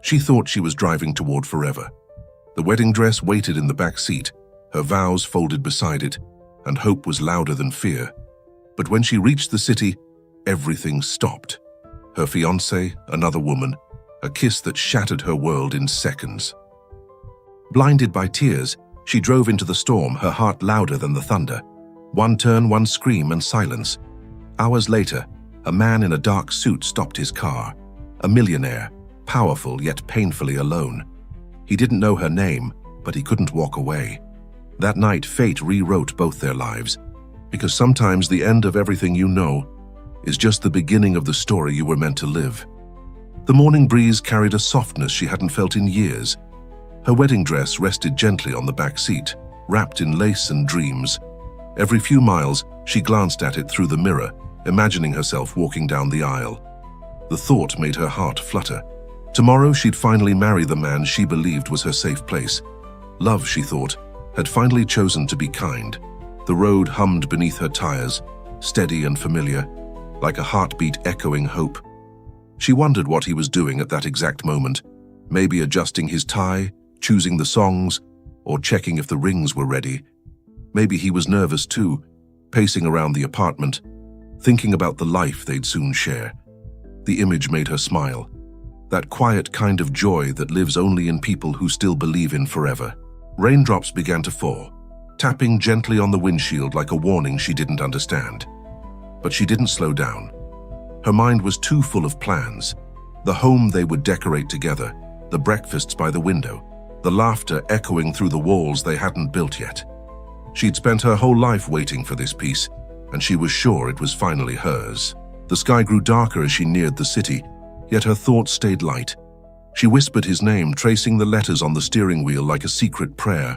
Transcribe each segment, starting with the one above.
She thought she was driving toward forever. The wedding dress waited in the back seat, her vows folded beside it, and hope was louder than fear. But when she reached the city, everything stopped. Her fiancé, another woman, a kiss that shattered her world in seconds. Blinded by tears, she drove into the storm, her heart louder than the thunder. One turn, one scream, and silence. Hours later, a man in a dark suit stopped his car. A millionaire, powerful yet painfully alone. He didn't know her name, but he couldn't walk away. That night, fate rewrote both their lives, because sometimes the end of everything you know is just the beginning of the story you were meant to live. The morning breeze carried a softness she hadn't felt in years. Her wedding dress rested gently on the back seat, wrapped in lace and dreams. Every few miles, she glanced at it through the mirror, imagining herself walking down the aisle. The thought made her heart flutter. Tomorrow she'd finally marry the man she believed was her safe place. Love, she thought, had finally chosen to be kind. The road hummed beneath her tires, steady and familiar, like a heartbeat echoing hope. She wondered what he was doing at that exact moment, maybe adjusting his tie, choosing the songs, or checking if the rings were ready. Maybe he was nervous too, pacing around the apartment, thinking about the life they'd soon share. The image made her smile, that quiet kind of joy that lives only in people who still believe in forever. Raindrops began to fall, tapping gently on the windshield like a warning she didn't understand. But she didn't slow down. Her mind was too full of plans. The home they would decorate together, the breakfasts by the window, the laughter echoing through the walls they hadn't built yet. She'd spent her whole life waiting for this peace, and she was sure it was finally hers. The sky grew darker as she neared the city, yet her thoughts stayed light. She whispered his name, tracing the letters on the steering wheel like a secret prayer.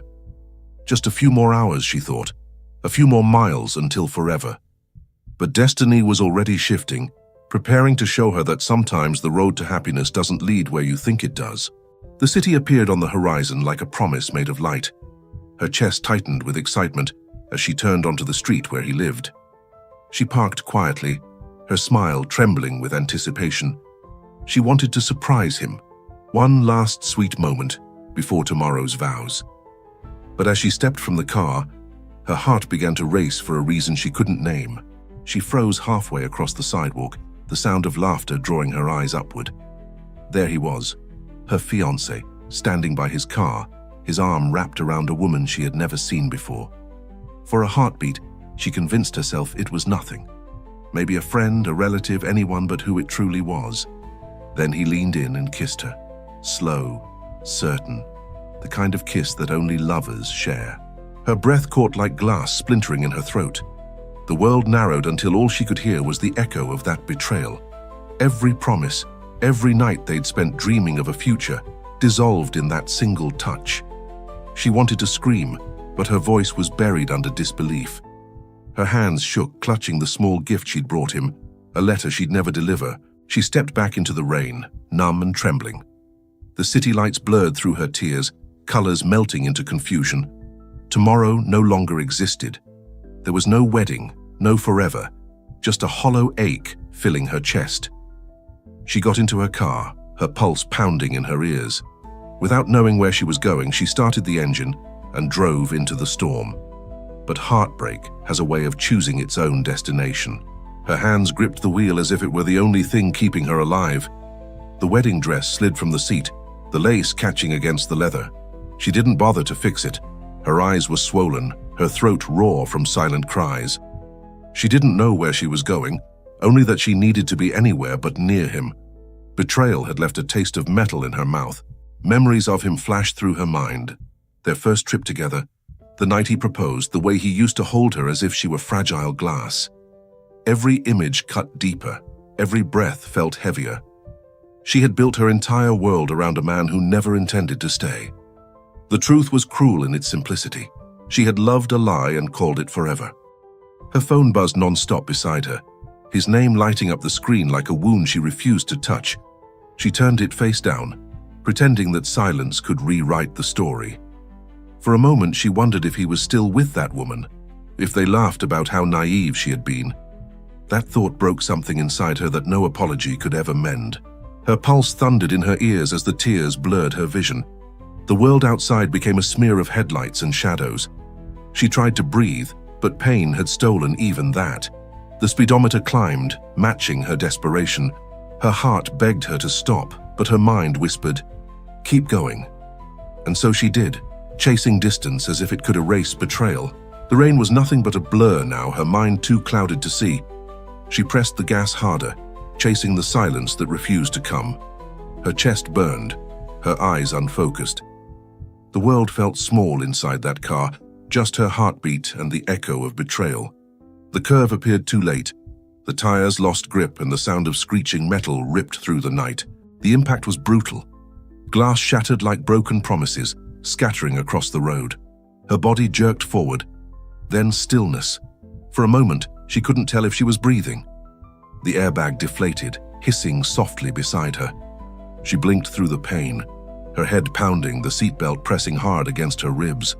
Just a few more hours, she thought, a few more miles until forever. But destiny was already shifting, preparing to show her that sometimes the road to happiness doesn't lead where you think it does. The city appeared on the horizon like a promise made of light. Her chest tightened with excitement as she turned onto the street where he lived. She parked quietly, her smile trembling with anticipation. She wanted to surprise him, one last sweet moment before tomorrow's vows. But as she stepped from the car, her heart began to race for a reason she couldn't name. She froze halfway across the sidewalk, the sound of laughter drawing her eyes upward. There he was, her fiancé, standing by his car, his arm wrapped around a woman she had never seen before. For a heartbeat, she convinced herself it was nothing. Maybe a friend, a relative, anyone but who it truly was. Then he leaned in and kissed her. Slow, certain, the kind of kiss that only lovers share. Her breath caught like glass splintering in her throat. The world narrowed until all she could hear was the echo of that betrayal. Every promise, every night they'd spent dreaming of a future, dissolved in that single touch. She wanted to scream, but her voice was buried under disbelief. Her hands shook, clutching the small gift she'd brought him, a letter she'd never deliver. She stepped back into the rain, numb and trembling. The city lights blurred through her tears, colors melting into confusion. Tomorrow no longer existed. There was no wedding, no forever, just a hollow ache filling her chest. She got into her car, her pulse pounding in her ears. Without knowing where she was going, she started the engine and drove into the storm. But heartbreak has a way of choosing its own destination. Her hands gripped the wheel as if it were the only thing keeping her alive. The wedding dress slid from the seat, the lace catching against the leather. She didn't bother to fix it. Her eyes were swollen, her throat raw from silent cries. She didn't know where she was going, only that she needed to be anywhere but near him. Betrayal had left a taste of metal in her mouth. Memories of him flashed through her mind. Their first trip together, the night he proposed, the way he used to hold her as if she were fragile glass. Every image cut deeper, every breath felt heavier. She had built her entire world around a man who never intended to stay. The truth was cruel in its simplicity. She had loved a lie and called it forever. Her phone buzzed non-stop beside her, his name lighting up the screen like a wound she refused to touch. She turned it face down, pretending that silence could rewrite the story. For a moment, she wondered if he was still with that woman, if they laughed about how naive she had been. That thought broke something inside her that no apology could ever mend. Her pulse thundered in her ears as the tears blurred her vision. The world outside became a smear of headlights and shadows. She tried to breathe, but pain had stolen even that. The speedometer climbed, matching her desperation. Her heart begged her to stop, but her mind whispered, "Keep going." And so she did, chasing distance as if it could erase betrayal. The rain was nothing but a blur now, her mind too clouded to see. She pressed the gas harder, chasing the silence that refused to come. Her chest burned, her eyes unfocused. The world felt small inside that car, just her heartbeat and the echo of betrayal. The curve appeared too late. The tires lost grip and the sound of screeching metal ripped through the night. The impact was brutal. Glass shattered like broken promises, scattering across the road. Her body jerked forward. Then stillness. For a moment, she couldn't tell if she was breathing. The airbag deflated, hissing softly beside her. She blinked through the pain, her head pounding, the seatbelt pressing hard against her ribs.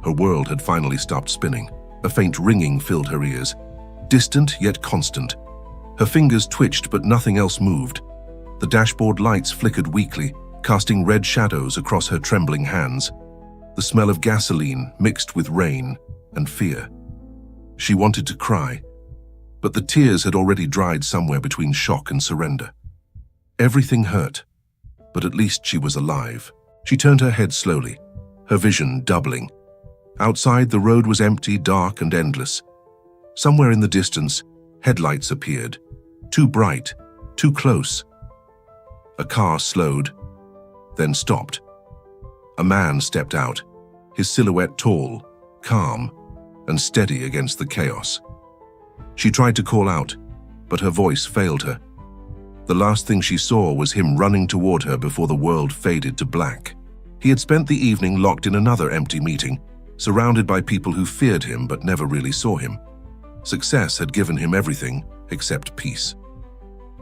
Her world had finally stopped spinning. A faint ringing filled her ears, distant yet constant. Her fingers twitched, but nothing else moved. The dashboard lights flickered weakly, casting red shadows across her trembling hands. The smell of gasoline mixed with rain and fear. She wanted to cry, but the tears had already dried somewhere between shock and surrender. Everything hurt, but at least she was alive. She turned her head slowly, her vision doubling. Outside, the road was empty, dark, and endless. Somewhere in the distance, headlights appeared. Too bright, too close. A car slowed, then stopped. A man stepped out, his silhouette tall, calm, and steady against the chaos. She tried to call out, but her voice failed her. The last thing she saw was him running toward her before the world faded to black. He had spent the evening locked in another empty meeting, surrounded by people who feared him but never really saw him. Success had given him everything except peace.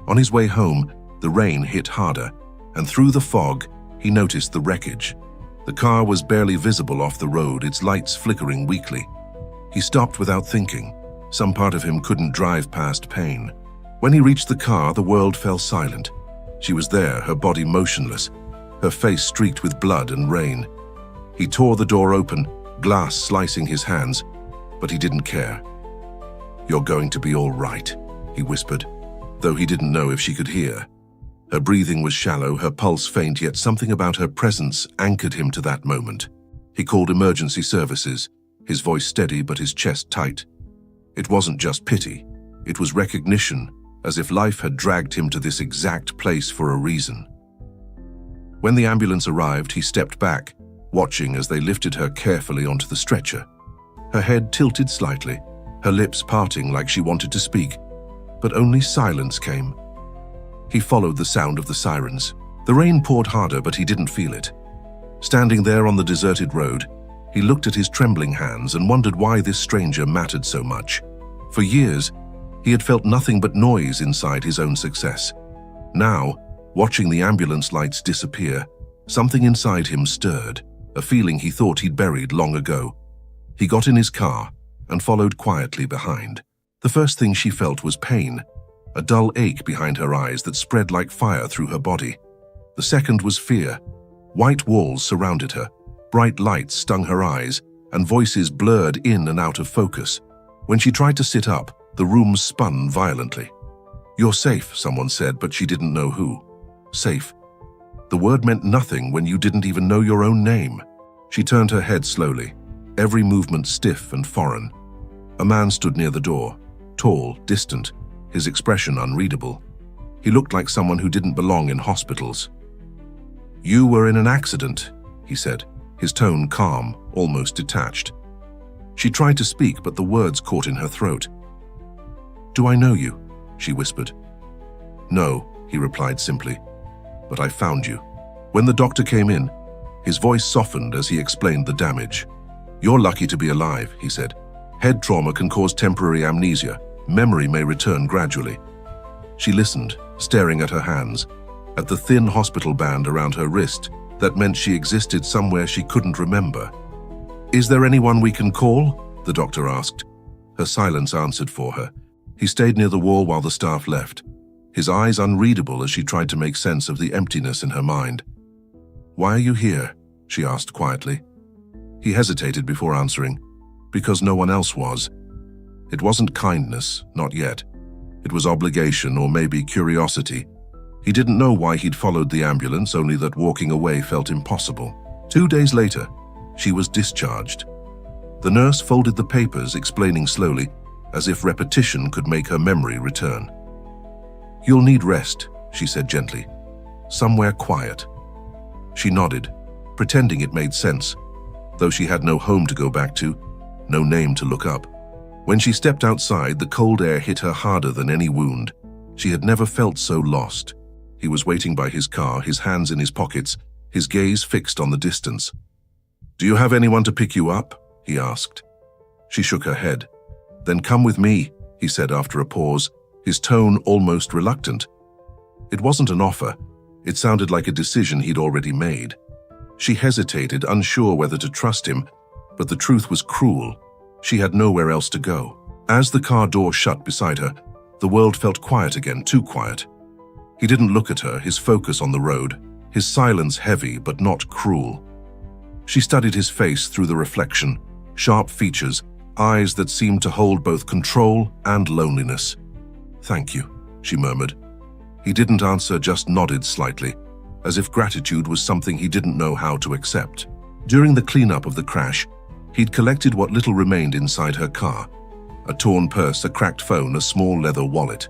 On his way home, the rain hit harder, and through the fog, he noticed the wreckage. The car was barely visible off the road, its lights flickering weakly. He stopped without thinking. Some part of him couldn't drive past pain. When he reached the car, the world fell silent. She was there, her body motionless, her face streaked with blood and rain. He tore the door open, glass slicing his hands, but he didn't care. "You're going to be all right," he whispered, though he didn't know if she could hear. Her breathing was shallow, her pulse faint, yet something about her presence anchored him to that moment. He called emergency services, his voice steady but his chest tight. It wasn't just pity, it was recognition, as if life had dragged him to this exact place for a reason. When the ambulance arrived, he stepped back, watching as they lifted her carefully onto the stretcher. Her head tilted slightly, her lips parting like she wanted to speak, but only silence came. He followed the sound of the sirens. The rain poured harder, but he didn't feel it. Standing there on the deserted road, he looked at his trembling hands and wondered why this stranger mattered so much. For years, he had felt nothing but noise inside his own success. Now, watching the ambulance lights disappear, something inside him stirred, a feeling he thought he'd buried long ago. He got in his car and followed quietly behind. The first thing she felt was pain, a dull ache behind her eyes that spread like fire through her body. The second was fear. White walls surrounded her, bright lights stung her eyes, and voices blurred in and out of focus. When she tried to sit up, the room spun violently. "You're safe," someone said, but she didn't know who. Safe. The word meant nothing when you didn't even know your own name. She turned her head slowly, every movement stiff and foreign. A man stood near the door, tall, distant, his expression unreadable. He looked like someone who didn't belong in hospitals. "You were in an accident," he said, his tone calm, almost detached. She tried to speak, but the words caught in her throat. "Do I know you?" she whispered. "No," he replied simply, "but I found you." When the doctor came in, his voice softened as he explained the damage. "You're lucky to be alive," he said. "Head trauma can cause temporary amnesia. Memory may return gradually." She listened, staring at her hands, at the thin hospital band around her wrist that meant she existed somewhere she couldn't remember. "Is there anyone we can call?" the doctor asked. Her silence answered for her. He stayed near the wall while the staff left. his eyes unreadable as she tried to make sense of the emptiness in her mind. "Why are you here?" she asked quietly. He hesitated before answering. "Because no one else was." It wasn't kindness, not yet. It was obligation or maybe curiosity. He didn't know why he'd followed the ambulance, only that walking away felt impossible. 2 days later, she was discharged. The nurse folded the papers, explaining slowly, as if repetition could make her memory return. "You'll need rest," she said gently. "Somewhere quiet." She nodded, pretending it made sense, though she had no home to go back to, no name to look up. When she stepped outside, the cold air hit her harder than any wound. She had never felt so lost. He was waiting by his car, his hands in his pockets, his gaze fixed on the distance. "Do you have anyone to pick you up?" he asked. She shook her head. "Then come with me," he said after a pause, his tone almost reluctant. It wasn't an offer. It sounded like a decision he'd already made. She hesitated, unsure whether to trust him, but the truth was cruel. She had nowhere else to go. As the car door shut beside her, the world felt quiet again, too quiet. He didn't look at her, his focus on the road, his silence heavy but not cruel. She studied his face through the reflection, sharp features, eyes that seemed to hold both control and loneliness. "Thank you," she murmured. He didn't answer, just nodded slightly, as if gratitude was something he didn't know how to accept. During the cleanup of the crash, he'd collected what little remained inside her car: a torn purse, a cracked phone, a small leather wallet.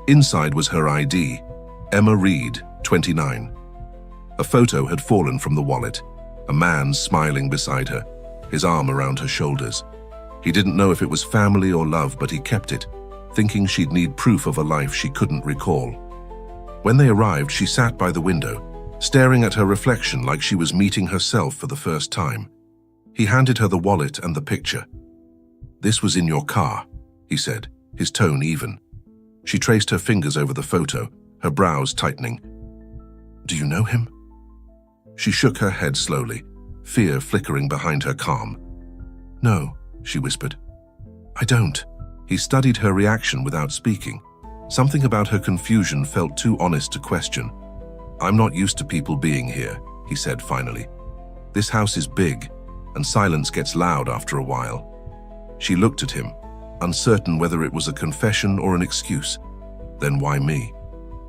Inside was her ID, Emma Reed, 29. A photo had fallen from the wallet, a man smiling beside her, his arm around her shoulders. He didn't know if it was family or love, but he kept it, thinking she'd need proof of a life she couldn't recall. When they arrived, she sat by the window, staring at her reflection like she was meeting herself for the first time. He handed her the wallet and the picture. "This was in your car," he said, his tone even. She traced her fingers over the photo, her brows tightening. "Do you know him?" She shook her head slowly, fear flickering behind her calm. "No," she whispered. "I don't." He studied her reaction without speaking. Something about her confusion felt too honest to question. "I'm not used to people being here," he said finally. "This house is big, and silence gets loud after a while." She looked at him, uncertain whether it was a confession or an excuse. "Then why me?"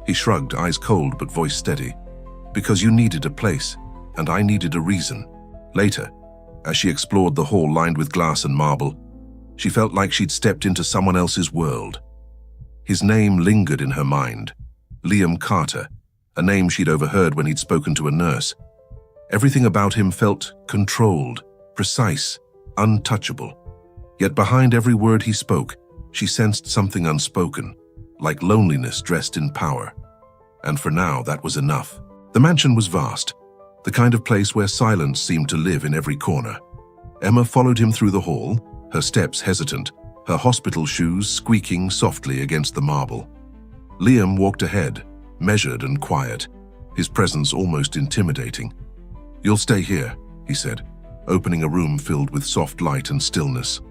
He shrugged, eyes cold but voice steady. "Because you needed a place, and I needed a reason." Later, as she explored the hall lined with glass and marble, she felt like she'd stepped into someone else's world. His name lingered in her mind. Liam Carter, a name she'd overheard when he'd spoken to a nurse. Everything about him felt controlled, precise, untouchable. Yet behind every word he spoke, she sensed something unspoken, like loneliness dressed in power. And for now, that was enough. The mansion was vast, the kind of place where silence seemed to live in every corner. Emma followed him through the hall, her steps hesitant, her hospital shoes squeaking softly against the marble. Liam walked ahead, measured and quiet, his presence almost intimidating. "You'll stay here," he said, opening a room filled with soft light and stillness.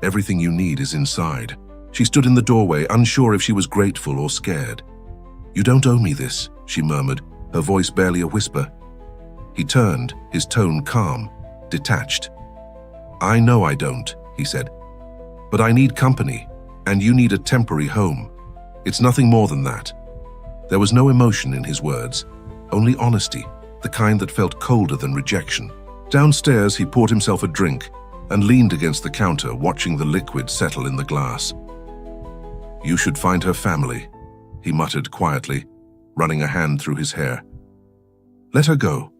"Everything you need is inside." She stood in the doorway, unsure if she was grateful or scared. "You don't owe me this," she murmured, her voice barely a whisper. He turned, his tone calm, detached. "I know I don't," he said. "But I need company, and you need a temporary home. It's nothing more than that." There was no emotion in his words, only honesty, the kind that felt colder than rejection. Downstairs, he poured himself a drink and leaned against the counter, watching the liquid settle in the glass. "You should find her family," he muttered quietly, running a hand through his hair. "Let her go."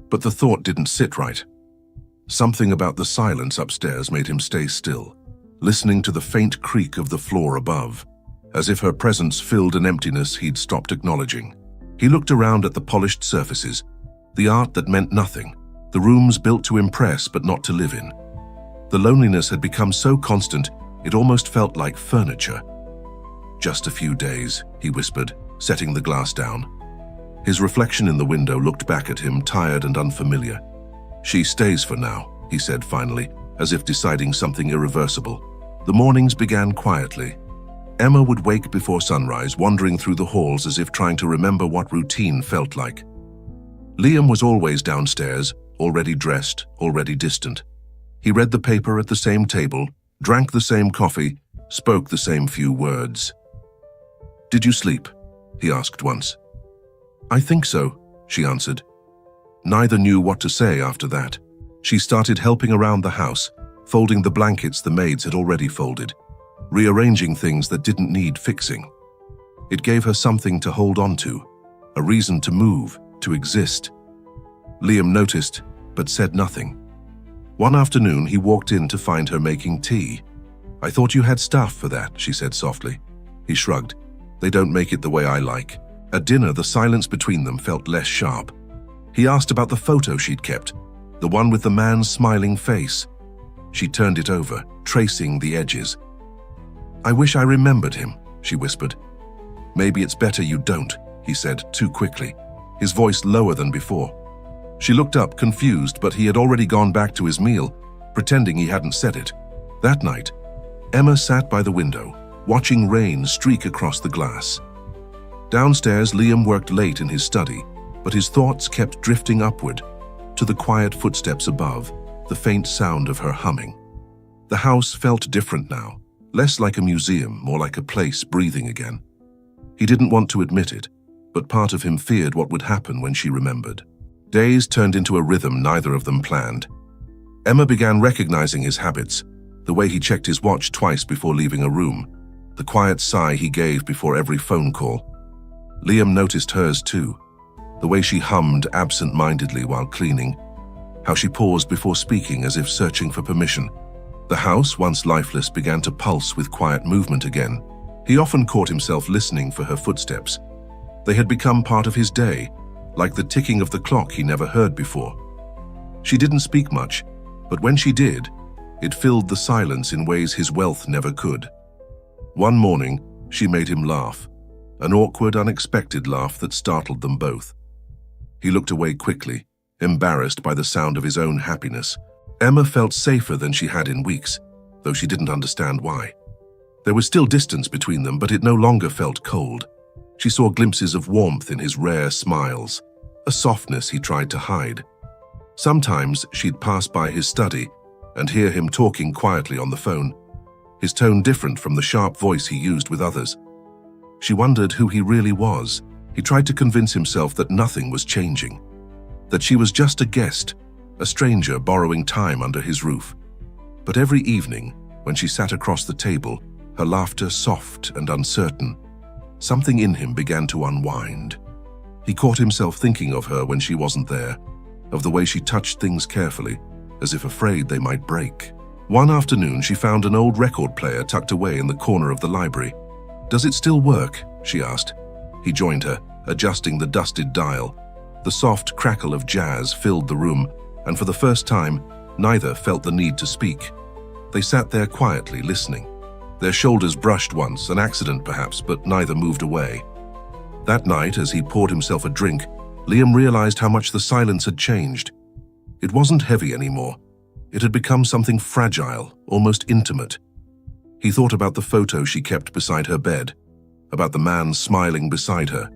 But the thought didn't sit right. Something about the silence upstairs made him stay still, listening to the faint creak of the floor above, as if her presence filled an emptiness he'd stopped acknowledging. He looked around at the polished surfaces, the art that meant nothing, the rooms built to impress but not to live in. The loneliness had become so constant, it almost felt like furniture. "Just a few days," he whispered, setting the glass down. His reflection in the window looked back at him, tired and unfamiliar. "She stays for now," he said finally, as if deciding something irreversible. The mornings began quietly. Emma would wake before sunrise, wandering through the halls as if trying to remember what routine felt like. Liam was always downstairs, already dressed, already distant. He read the paper at the same table, drank the same coffee, spoke the same few words. "Did you sleep?" he asked once. "I think so," she answered. Neither knew what to say after that. She started helping around the house, folding the blankets the maids had already folded, rearranging things that didn't need fixing. It gave her something to hold on to, a reason to move, to exist. Liam noticed, but said nothing. One afternoon, he walked in to find her making tea. "I thought you had staff for that," she said softly. He shrugged. "They don't make it the way I like." At dinner, the silence between them felt less sharp. He asked about the photo she'd kept, the one with the man's smiling face. She turned it over, tracing the edges. "I wish I remembered him," she whispered. "Maybe it's better you don't," he said too quickly, his voice lower than before. She looked up, confused, but he had already gone back to his meal, pretending he hadn't said it. That night, Emma sat by the window, watching rain streak across the glass. Downstairs, Liam worked late in his study, but his thoughts kept drifting upward, to the quiet footsteps above, the faint sound of her humming. The house felt different now, less like a museum, more like a place breathing again. He didn't want to admit it, but part of him feared what would happen when she remembered. Days turned into a rhythm neither of them planned. Emma began recognizing his habits, the way he checked his watch twice before leaving a room, the quiet sigh he gave before every phone call. Liam noticed hers too, the way she hummed absent-mindedly while cleaning, how she paused before speaking as if searching for permission. The house, once lifeless, began to pulse with quiet movement again. He often caught himself listening for her footsteps. They had become part of his day, like the ticking of the clock he never heard before. She didn't speak much, but when she did, it filled the silence in ways his wealth never could. One morning, she made him laugh, an awkward, unexpected laugh that startled them both. He looked away quickly, embarrassed by the sound of his own happiness. Emma felt safer than she had in weeks, though she didn't understand why. There was still distance between them, but it no longer felt cold. She saw glimpses of warmth in his rare smiles, a softness he tried to hide. Sometimes she'd pass by his study and hear him talking quietly on the phone, his tone different from the sharp voice he used with others. She wondered who he really was. He tried to convince himself that nothing was changing, that she was just a guest, a stranger borrowing time under his roof. But every evening, when she sat across the table, her laughter soft and uncertain, something in him began to unwind. He caught himself thinking of her when she wasn't there, of the way she touched things carefully, as if afraid they might break. One afternoon, she found an old record player tucked away in the corner of the library. "Does it still work?" she asked. He joined her, adjusting the dusted dial. The soft crackle of jazz filled the room, and for the first time, neither felt the need to speak. They sat there quietly, listening. Their shoulders brushed once, an accident perhaps, but neither moved away. That night, as he poured himself a drink, Liam realized how much the silence had changed. It wasn't heavy anymore. It had become something fragile, almost intimate. He thought about the photo she kept beside her bed, about the man smiling beside her.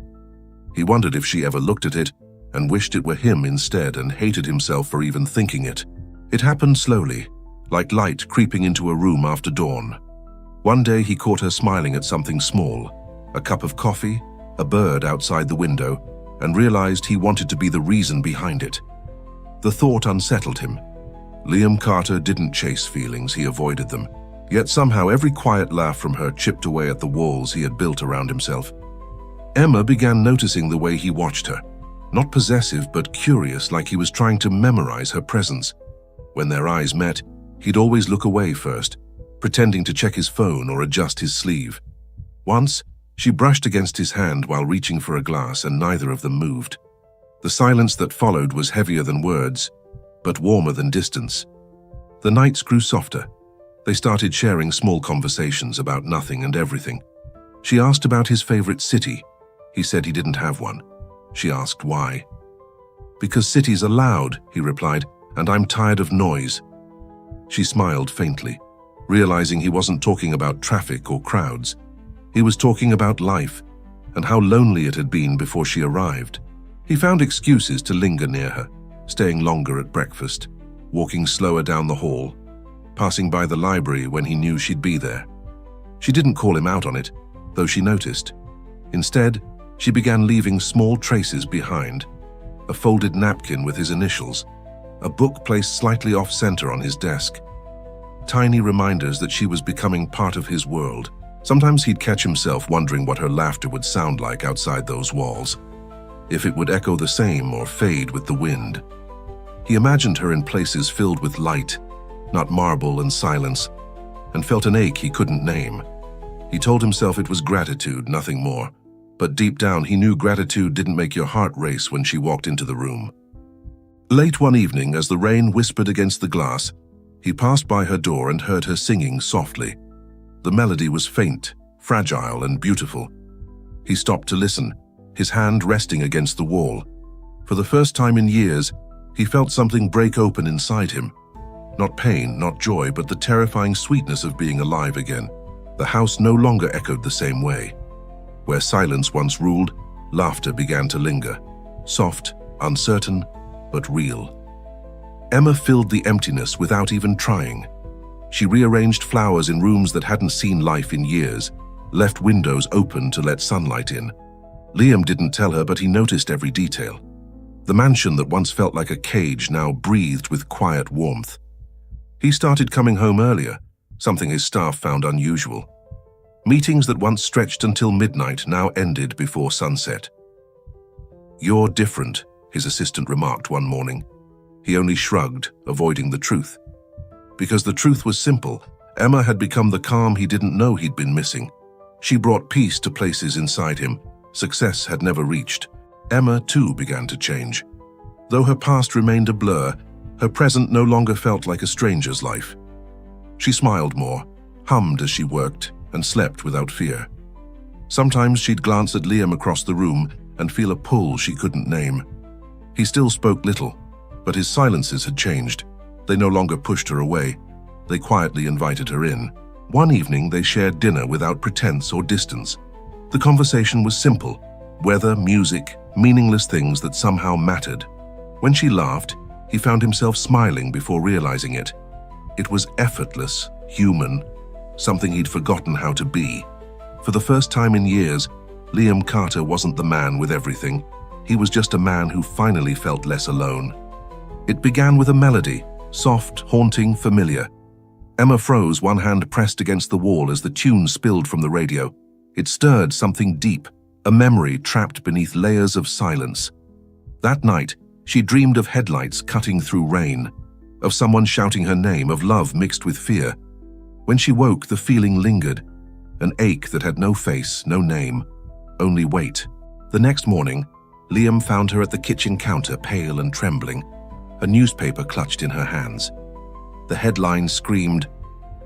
He wondered if she ever looked at it and wished it were him instead, and hated himself for even thinking it. It happened slowly, like light creeping into a room after dawn. One day he caught her smiling at something small, a cup of coffee, a bird outside the window, and realized he wanted to be the reason behind it. The thought unsettled him. Liam Carter didn't chase feelings, he avoided them. Yet somehow every quiet laugh from her chipped away at the walls he had built around himself. Emma began noticing the way he watched her, not possessive but curious, like he was trying to memorize her presence. When their eyes met, he'd always look away first, pretending to check his phone or adjust his sleeve. Once, she brushed against his hand while reaching for a glass, and neither of them moved. The silence that followed was heavier than words, but warmer than distance. The nights grew softer. They started sharing small conversations about nothing and everything. She asked about his favorite city. He said he didn't have one. She asked why. "Because cities are loud," he replied, "and I'm tired of noise." She smiled faintly, realizing he wasn't talking about traffic or crowds. He was talking about life and how lonely it had been before she arrived. He found excuses to linger near her, staying longer at breakfast, walking slower down the hall, passing by the library when he knew she'd be there. She didn't call him out on it, though she noticed. Instead, she began leaving small traces behind: a folded napkin with his initials, a book placed slightly off-center on his desk. Tiny reminders that she was becoming part of his world. Sometimes he'd catch himself wondering what her laughter would sound like outside those walls, if it would echo the same or fade with the wind. He imagined her in places filled with light, not marble and silence, and felt an ache he couldn't name. He told himself it was gratitude, nothing more. But deep down, he knew gratitude didn't make your heart race when she walked into the room. Late one evening, as the rain whispered against the glass, he passed by her door and heard her singing softly. The melody was faint, fragile, and beautiful. He stopped to listen, his hand resting against the wall. For the first time in years, he felt something break open inside him. Not pain, not joy, but the terrifying sweetness of being alive again. The house no longer echoed the same way. Where silence once ruled, laughter began to linger. Soft, uncertain, but real. Emma filled the emptiness without even trying. She rearranged flowers in rooms that hadn't seen life in years, left windows open to let sunlight in. Liam didn't tell her, but he noticed every detail. The mansion that once felt like a cage now breathed with quiet warmth. He started coming home earlier, something his staff found unusual. Meetings that once stretched until midnight now ended before sunset. "You're different," his assistant remarked one morning. He only shrugged, avoiding the truth. Because the truth was simple, Emma had become the calm he didn't know he'd been missing. She brought peace to places inside him success had never reached. Emma, too, began to change. Though her past remained a blur, her present no longer felt like a stranger's life. She smiled more, hummed as she worked, and slept without fear. Sometimes she'd glance at Liam across the room and feel a pull she couldn't name. He still spoke little, but his silences had changed. They no longer pushed her away. They quietly invited her in. One evening, they shared dinner without pretense or distance. The conversation was simple: weather, music, meaningless things that somehow mattered. When she laughed, he found himself smiling before realizing it. It was effortless, human, something he'd forgotten how to be. For the first time in years, Liam Carter wasn't the man with everything. He was just a man who finally felt less alone. It began with a melody, soft, haunting, familiar. Emma froze, one hand pressed against the wall as the tune spilled from the radio. It stirred something deep, a memory trapped beneath layers of silence. That night, she dreamed of headlights cutting through rain, of someone shouting her name, of love mixed with fear. When she woke, the feeling lingered, an ache that had no face, no name, only weight. The next morning, Liam found her at the kitchen counter, pale and trembling, a newspaper clutched in her hands. The headline screamed,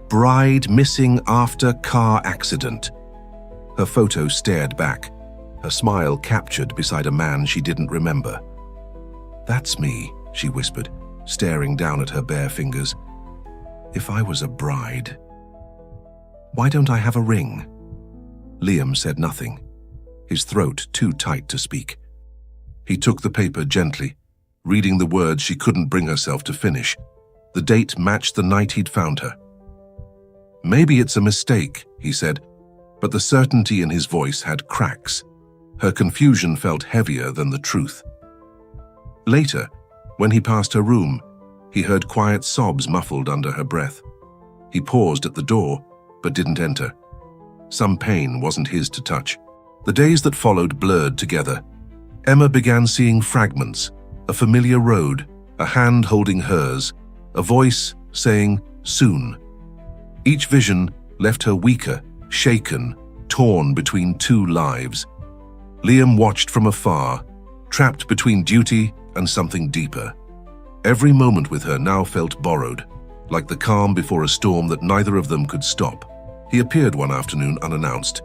"Bride missing after car accident." Her photo stared back, her smile captured beside a man she didn't remember. "That's me," she whispered, staring down at her bare fingers. "If I was a bride. Why don't I have a ring?" Liam said nothing, his throat too tight to speak. He took the paper gently, reading the words she couldn't bring herself to finish. The date matched the night he'd found her. "Maybe it's a mistake," he said, but the certainty in his voice had cracks. Her confusion felt heavier than the truth. Later, when he passed her room, he heard quiet sobs muffled under her breath. He paused at the door, but didn't enter. Some pain wasn't his to touch. The days that followed blurred together. Emma began seeing fragments, a familiar road, a hand holding hers, a voice saying, "Soon." Each vision left her weaker, shaken, torn between two lives. Liam watched from afar, trapped between duty and something deeper. Every moment with her now felt borrowed, like the calm before a storm that neither of them could stop. He appeared one afternoon unannounced.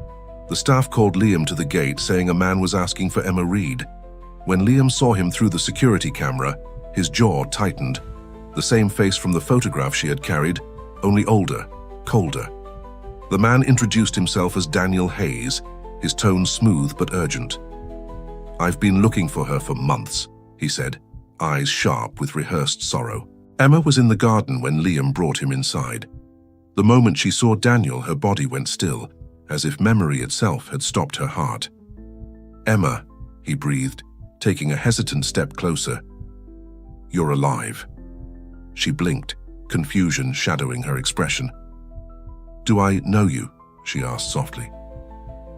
The staff called Liam to the gate, saying a man was asking for Emma Reed. When Liam saw him through the security camera, his jaw tightened. The same face from the photograph she had carried, only older, colder. The man introduced himself as Daniel Hayes, his tone smooth but urgent. "I've been looking for her for months," he said, eyes sharp with rehearsed sorrow. Emma was in the garden when Liam brought him inside. The moment she saw Daniel, her body went still, as if memory itself had stopped her heart. "Emma," he breathed, taking a hesitant step closer. "You're alive." She blinked, confusion shadowing her expression. "Do I know you?" she asked softly.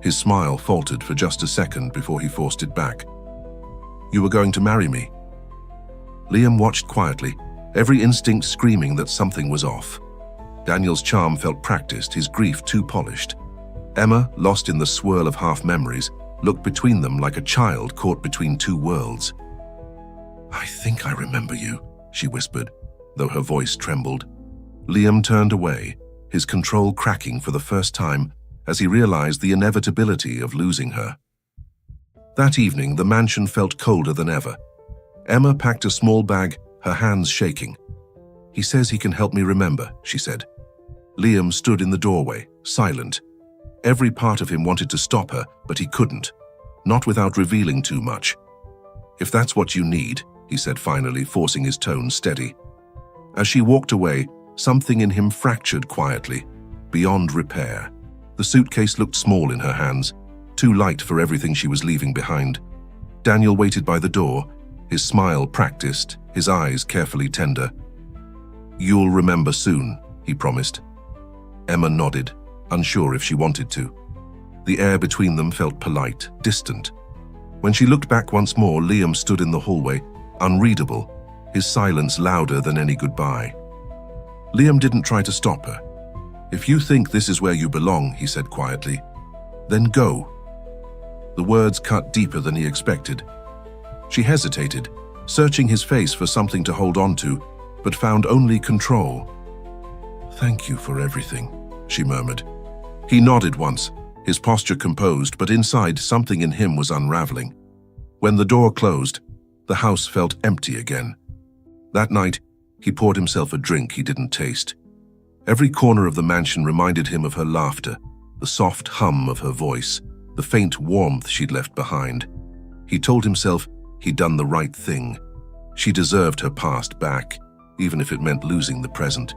His smile faltered for just a second before he forced it back. "You were going to marry me?" Liam watched quietly, every instinct screaming that something was off. Daniel's charm felt practiced, his grief too polished. Emma, lost in the swirl of half-memories, looked between them like a child caught between two worlds. "I think I remember you," she whispered, though her voice trembled. Liam turned away, his control cracking for the first time as he realized the inevitability of losing her. That evening, the mansion felt colder than ever. Emma packed a small bag, her hands shaking. "He says he can help me remember," she said. Liam stood in the doorway, silent. Every part of him wanted to stop her, but he couldn't, not without revealing too much. "If that's what you need," he said finally, forcing his tone steady. As she walked away, something in him fractured quietly, beyond repair. The suitcase looked small in her hands, too light for everything she was leaving behind. Daniel waited by the door, his smile practiced, his eyes carefully tender. "You'll remember soon," he promised. Emma nodded, unsure if she wanted to. The air between them felt polite, distant. When she looked back once more, Liam stood in the hallway, unreadable, his silence louder than any goodbye. Liam didn't try to stop her. "If you think this is where you belong," he said quietly, "then go." The words cut deeper than he expected. She hesitated, searching his face for something to hold on to, but found only control. "Thank you for everything," she murmured. He nodded once, his posture composed, but inside something in him was unraveling. When the door closed, the house felt empty again. That night, he poured himself a drink he didn't taste. Every corner of the mansion reminded him of her laughter, the soft hum of her voice, the faint warmth she'd left behind. He told himself he'd done the right thing. She deserved her past back, even if it meant losing the present.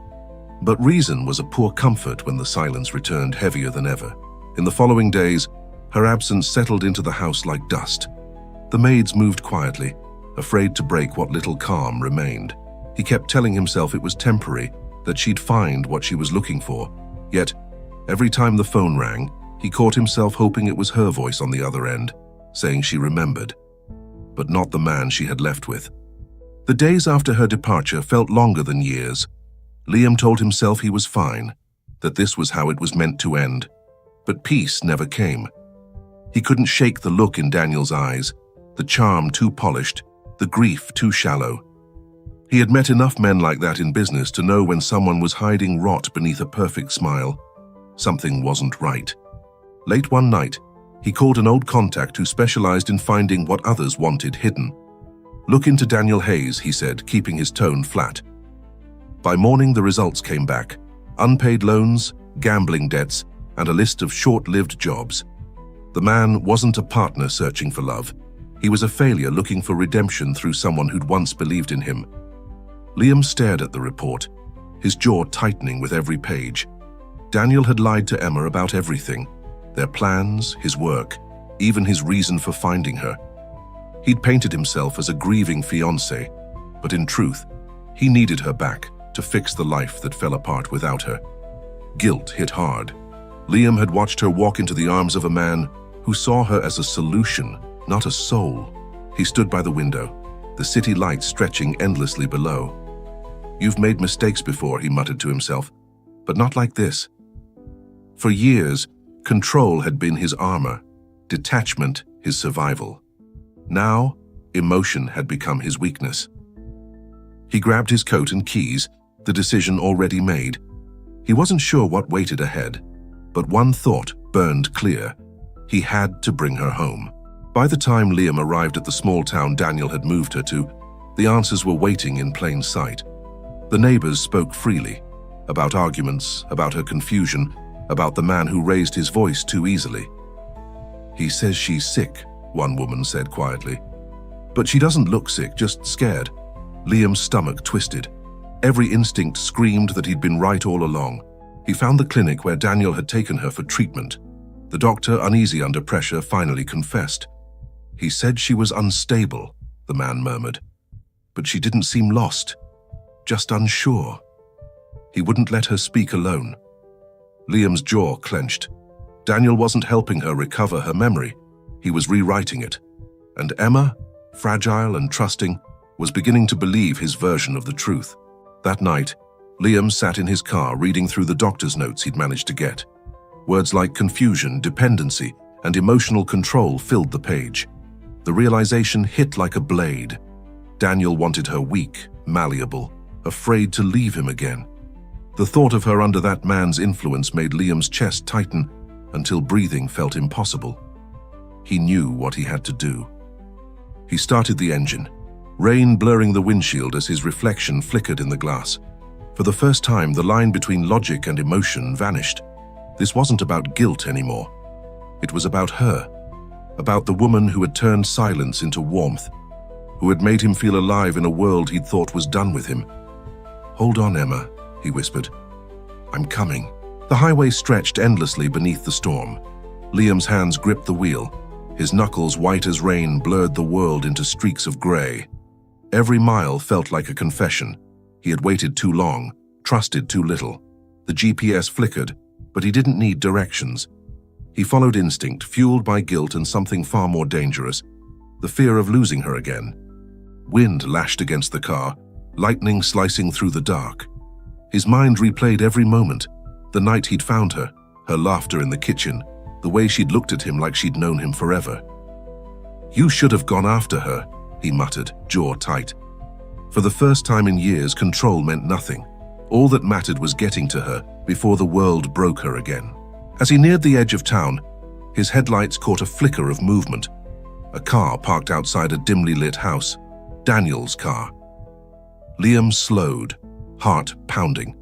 But reason was a poor comfort when the silence returned heavier than ever. In the following days, her absence settled into the house like dust. The maids moved quietly, afraid to break what little calm remained. He kept telling himself it was temporary, that she'd find what she was looking for. Yet, every time the phone rang, he caught himself hoping it was her voice on the other end, saying she remembered, but not the man she had left with. The days after her departure felt longer than years. Liam told himself he was fine, that this was how it was meant to end. But peace never came. He couldn't shake the look in Daniel's eyes, the charm too polished, the grief too shallow. He had met enough men like that in business to know when someone was hiding rot beneath a perfect smile. Something wasn't right. Late one night, he called an old contact who specialized in finding what others wanted hidden. "Look into Daniel Hayes," he said, keeping his tone flat. By morning, the results came back. Unpaid loans, gambling debts, and a list of short-lived jobs. The man wasn't a partner searching for love. He was a failure looking for redemption through someone who'd once believed in him. Liam stared at the report, his jaw tightening with every page. Daniel had lied to Emma about everything, their plans, his work, even his reason for finding her. He'd painted himself as a grieving fiancé, but in truth, he needed her back to fix the life that fell apart without her. Guilt hit hard. Liam had watched her walk into the arms of a man who saw her as a solution, not a soul. He stood by the window, the city lights stretching endlessly below. "You've made mistakes before," he muttered to himself, "but not like this." For years, control had been his armor, detachment his survival. Now, emotion had become his weakness. He grabbed his coat and keys, the decision already made. He wasn't sure what waited ahead, but one thought burned clear. He had to bring her home. By the time Liam arrived at the small town Daniel had moved her to, the answers were waiting in plain sight. The neighbors spoke freely, about arguments, about her confusion, about the man who raised his voice too easily. "He says she's sick," one woman said quietly. "But she doesn't look sick, just scared." Liam's stomach twisted. Every instinct screamed that he'd been right all along. He found the clinic where Daniel had taken her for treatment. The doctor, uneasy under pressure, finally confessed. "He said she was unstable," the man murmured. "But she didn't seem lost, just unsure." He wouldn't let her speak alone. Liam's jaw clenched. Daniel wasn't helping her recover her memory. He was rewriting it. And Emma, fragile and trusting, was beginning to believe his version of the truth. That night, Liam sat in his car reading through the doctor's notes he'd managed to get. Words like confusion, dependency, and emotional control filled the page. The realization hit like a blade. Daniel wanted her weak, malleable, afraid to leave him again. The thought of her under that man's influence made Liam's chest tighten until breathing felt impossible. He knew what he had to do. He started the engine, rain blurring the windshield as his reflection flickered in the glass. For the first time, the line between logic and emotion vanished. This wasn't about guilt anymore. It was about her, about the woman who had turned silence into warmth, who had made him feel alive in a world he'd thought was done with him. "Hold on, Emma," he whispered. "I'm coming." The highway stretched endlessly beneath the storm. Liam's hands gripped the wheel. His knuckles, white as rain, blurred the world into streaks of gray. Every mile felt like a confession. He had waited too long, trusted too little. The GPS flickered, but he didn't need directions. He followed instinct, fueled by guilt and something far more dangerous, the fear of losing her again. Wind lashed against the car, lightning slicing through the dark. His mind replayed every moment, the night he'd found her, her laughter in the kitchen, the way she'd looked at him like she'd known him forever. "You should have gone after her," he muttered, jaw tight. For the first time in years, control meant nothing. All that mattered was getting to her before the world broke her again. As he neared the edge of town, his headlights caught a flicker of movement. A car parked outside a dimly lit house, Daniel's car. Liam slowed, heart pounding.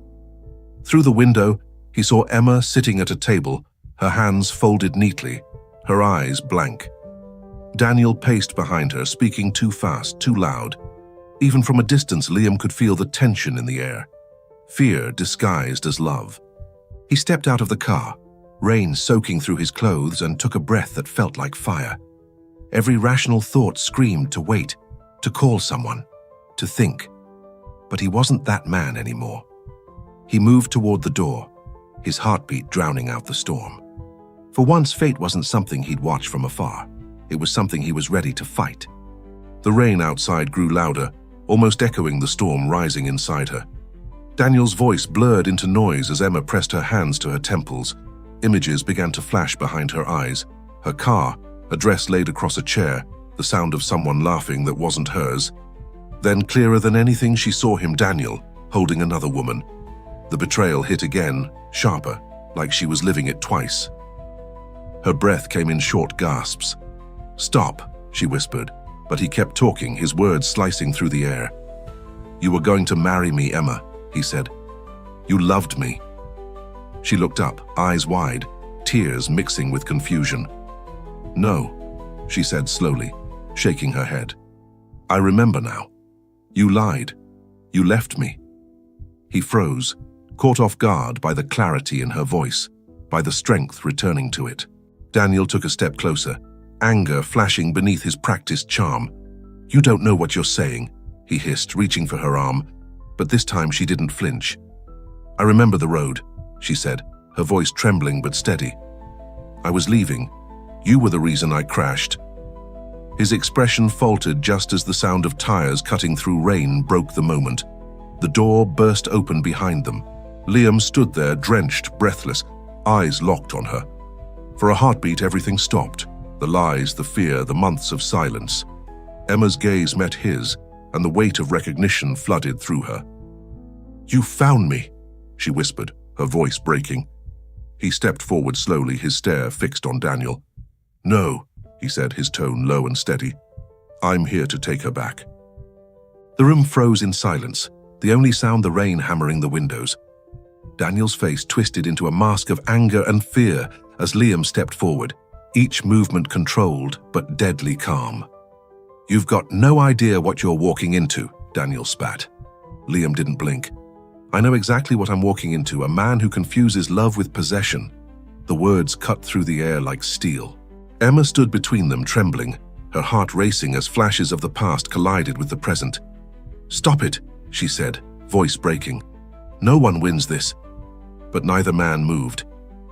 Through the window, he saw Emma sitting at a table, her hands folded neatly, her eyes blank. Daniel paced behind her, speaking too fast, too loud. Even from a distance, Liam could feel the tension in the air. Fear disguised as love. He stepped out of the car, rain soaking through his clothes, and took a breath that felt like fire. Every rational thought screamed to wait, to call someone, to think. But he wasn't that man anymore. He moved toward the door, his heartbeat drowning out the storm. For once, fate wasn't something he'd watch from afar. It was something he was ready to fight. The rain outside grew louder, almost echoing the storm rising inside her. Daniel's voice blurred into noise as Emma pressed her hands to her temples. Images began to flash behind her eyes. Her car, a dress laid across a chair, the sound of someone laughing that wasn't hers. Then, clearer than anything, she saw him, Daniel, holding another woman. The betrayal hit again, sharper, like she was living it twice. Her breath came in short gasps. "Stop," she whispered, but he kept talking, his words slicing through the air. "You were going to marry me, Emma," he said. "You loved me." She looked up, eyes wide, tears mixing with confusion. "No," she said slowly, shaking her head. "I remember now. You lied. You left me." He froze, caught off guard by the clarity in her voice, by the strength returning to it. Daniel took a step closer, anger flashing beneath his practiced charm. "You don't know what you're saying," he hissed, reaching for her arm, but this time she didn't flinch. "I remember the road," she said, her voice trembling but steady. "I was leaving. You were the reason I crashed." His expression faltered just as the sound of tires cutting through rain broke the moment. The door burst open behind them. Liam stood there, drenched, breathless, eyes locked on her. For a heartbeat, everything stopped. The lies, the fear, the months of silence. Emma's gaze met his, and the weight of recognition flooded through her. "You found me," she whispered, her voice breaking. He stepped forward slowly, his stare fixed on Daniel. "No," he said, his tone low and steady. "I'm here to take her back." The room froze in silence, the only sound the rain hammering the windows. Daniel's face twisted into a mask of anger and fear as Liam stepped forward, each movement controlled but deadly calm. "You've got no idea what you're walking into," Daniel spat. Liam didn't blink. "I know exactly what I'm walking into, a man who confuses love with possession." The words cut through the air like steel. Emma stood between them, trembling, her heart racing as flashes of the past collided with the present. "Stop it," she said, voice breaking. "No one wins this." But neither man moved.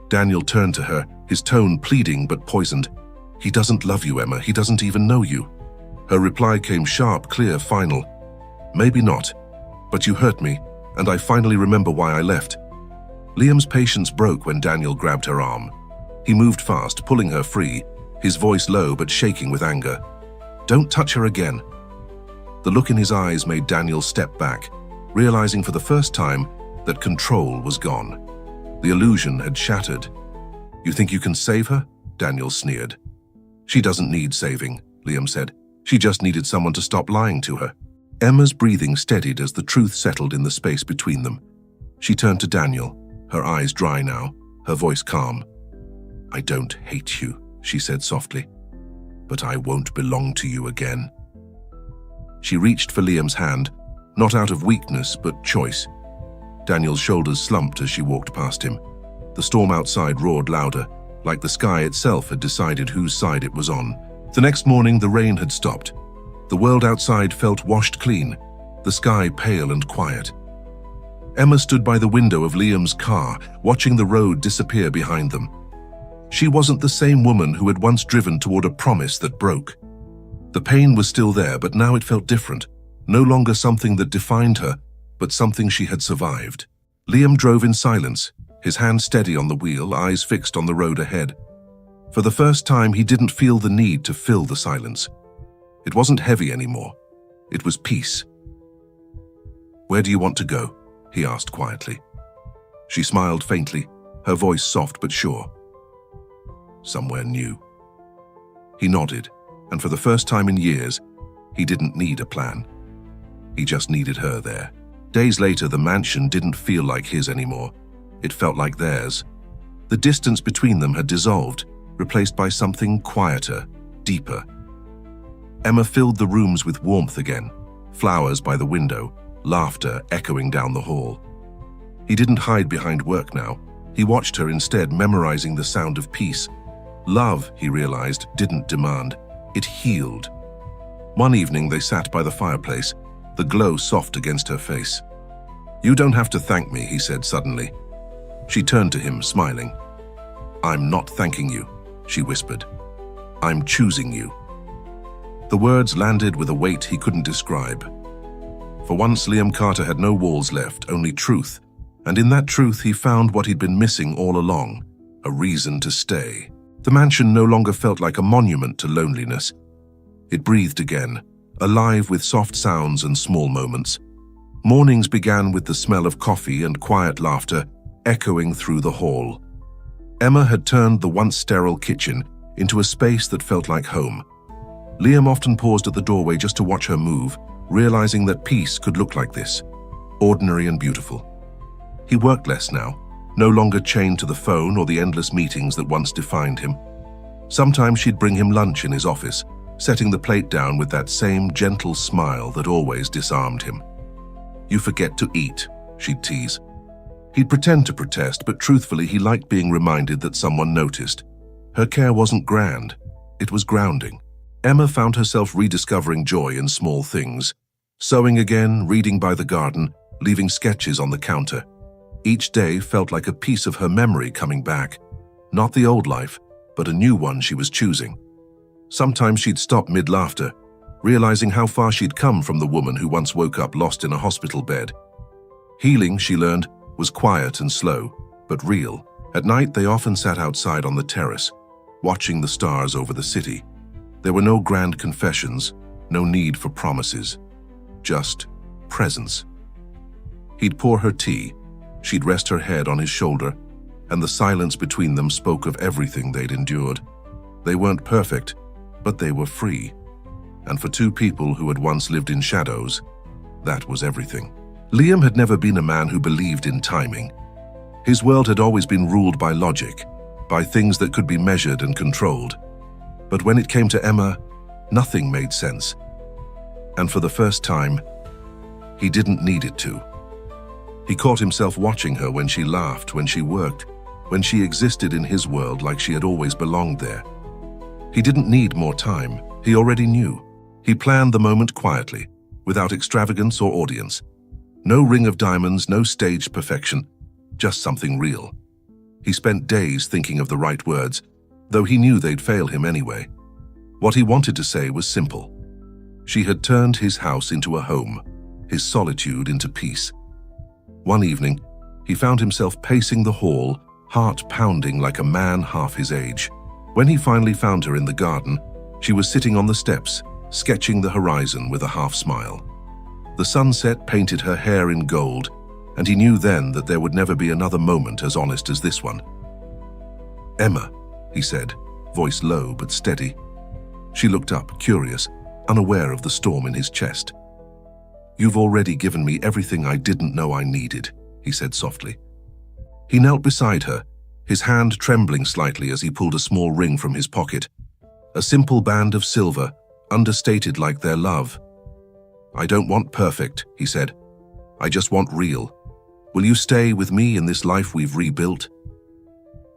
Daniel turned to her, his tone pleading but poisoned. "He doesn't love you, Emma. He doesn't even know you." Her reply came sharp, clear, final. "Maybe not, but you hurt me, and I finally remember why I left." Liam's patience broke when Daniel grabbed her arm. He moved fast, pulling her free, his voice low but shaking with anger. "Don't touch her again." The look in his eyes made Daniel step back, realizing for the first time that control was gone. The illusion had shattered. "You think you can save her?" Daniel sneered. "She doesn't need saving," Liam said. "She just needed someone to stop lying to her." Emma's breathing steadied as the truth settled in the space between them. She turned to Daniel, her eyes dry now, her voice calm. "I don't hate you," she said softly, "but I won't belong to you again." She reached for Liam's hand, not out of weakness but choice. Daniel's shoulders slumped as she walked past him. The storm outside roared louder, like the sky itself had decided whose side it was on. The next morning, the rain had stopped. The world outside felt washed clean, the sky pale and quiet. Emma stood by the window of Liam's car, watching the road disappear behind them. She wasn't the same woman who had once driven toward a promise that broke. The pain was still there, but now it felt different, no longer something that defined her, but something she had survived. Liam drove in silence, his hand steady on the wheel, eyes fixed on the road ahead. For the first time, he didn't feel the need to fill the silence. It wasn't heavy anymore. It was peace. "Where do you want to go?" he asked quietly. She smiled faintly, her voice soft but sure. "Somewhere new." He nodded, and for the first time in years, he didn't need a plan. He just needed her there. Days later, the mansion didn't feel like his anymore. It felt like theirs. The distance between them had dissolved, replaced by something quieter, deeper. Emma filled the rooms with warmth again, flowers by the window, laughter echoing down the hall. He didn't hide behind work now. He watched her instead, memorizing the sound of peace. Love, he realized, didn't demand. It healed. One evening they sat by the fireplace, the glow soft against her face. "You don't have to thank me," he said suddenly. She turned to him, smiling. "I'm not thanking you," she whispered. "I'm choosing you." The words landed with a weight he couldn't describe. For once, Liam Carter had no walls left, only truth, and in that truth he found what he'd been missing all along, a reason to stay. The mansion no longer felt like a monument to loneliness. It breathed again, alive with soft sounds and small moments. Mornings began with the smell of coffee and quiet laughter echoing through the hall. Emma had turned the once sterile kitchen into a space that felt like home. Liam often paused at the doorway just to watch her move, realizing that peace could look like this, ordinary and beautiful. He worked less now, no longer chained to the phone or the endless meetings that once defined him. Sometimes she'd bring him lunch in his office, setting the plate down with that same gentle smile that always disarmed him. "You forget to eat," she'd tease. He'd pretend to protest, but truthfully he liked being reminded that someone noticed. Her care wasn't grand, it was grounding. Emma found herself rediscovering joy in small things. Sewing again, reading by the garden, leaving sketches on the counter. Each day felt like a piece of her memory coming back. Not the old life, but a new one she was choosing. Sometimes she'd stop mid-laughter, realizing how far she'd come from the woman who once woke up lost in a hospital bed. Healing, she learned, was quiet and slow, but real. At night, they often sat outside on the terrace, watching the stars over the city. There were no grand confessions, no need for promises, just presence. He'd pour her tea, she'd rest her head on his shoulder, and the silence between them spoke of everything they'd endured. They weren't perfect, but they were free. And for two people who had once lived in shadows, that was everything. Liam had never been a man who believed in timing. His world had always been ruled by logic, by things that could be measured and controlled. But when it came to Emma, nothing made sense. And for the first time, he didn't need it to. He caught himself watching her when she laughed, when she worked, when she existed in his world like she had always belonged there. He didn't need more time. He already knew. He planned the moment quietly, without extravagance or audience. No ring of diamonds, no staged perfection, just something real. He spent days thinking of the right words, though he knew they'd fail him anyway. What he wanted to say was simple. She had turned his house into a home, his solitude into peace. One evening, he found himself pacing the hall, heart pounding like a man half his age. When he finally found her in the garden, she was sitting on the steps, sketching the horizon with a half smile. The sunset painted her hair in gold, and he knew then that there would never be another moment as honest as this one. "Emma," he said, voice low but steady. She looked up, curious, unaware of the storm in his chest. "You've already given me everything I didn't know I needed," he said softly. He knelt beside her, his hand trembling slightly as he pulled a small ring from his pocket. A simple band of silver, understated like their love. "I don't want perfect," he said. "I just want real. Will you stay with me in this life we've rebuilt?"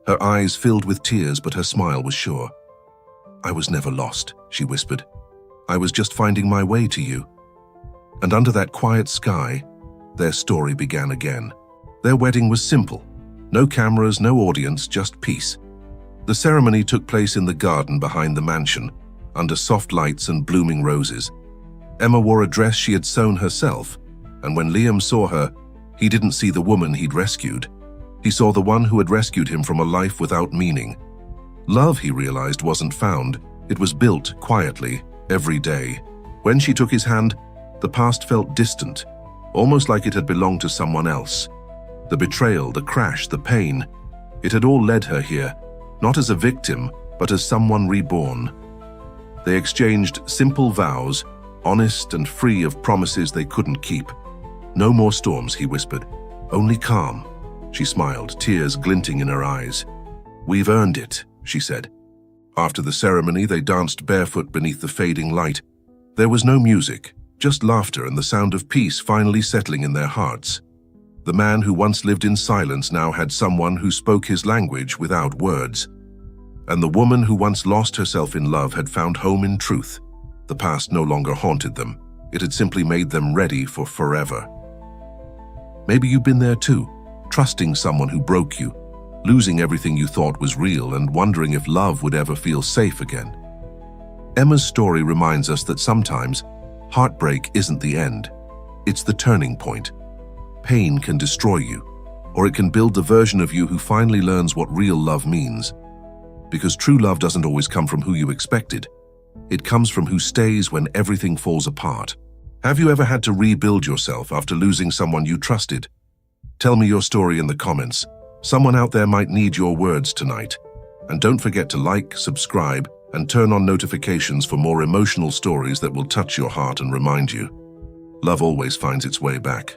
Her eyes filled with tears, but her smile was sure. "I was never lost," she whispered. "I was just finding my way to you." And under that quiet sky, their story began again. Their wedding was simple. No cameras, no audience, just peace. The ceremony took place in the garden behind the mansion, under soft lights and blooming roses. Emma wore a dress she had sewn herself, and when Liam saw her, he didn't see the woman he'd rescued. He saw the one who had rescued him from a life without meaning. Love, he realized, wasn't found. It was built quietly, every day. When she took his hand, the past felt distant, almost like it had belonged to someone else. The betrayal, the crash, the pain, it had all led her here, not as a victim, but as someone reborn. They exchanged simple vows, honest and free of promises they couldn't keep. "No more storms," he whispered. "Only calm." She smiled, tears glinting in her eyes. "We've earned it," she said. After the ceremony, they danced barefoot beneath the fading light. There was no music, just laughter and the sound of peace finally settling in their hearts. The man who once lived in silence now had someone who spoke his language without words. And the woman who once lost herself in love had found home in truth. The past no longer haunted them. It had simply made them ready for forever. Maybe you've been there too, trusting someone who broke you, losing everything you thought was real and wondering if love would ever feel safe again. Emma's story reminds us that sometimes heartbreak isn't the end. It's the turning point. Pain can destroy you, or it can build the version of you who finally learns what real love means. Because true love doesn't always come from who you expected. It comes from who stays when everything falls apart. Have you ever had to rebuild yourself after losing someone you trusted? Tell me your story in the comments. Someone out there might need your words tonight. And don't forget to like, subscribe, and turn on notifications for more emotional stories that will touch your heart and remind you. Love always finds its way back.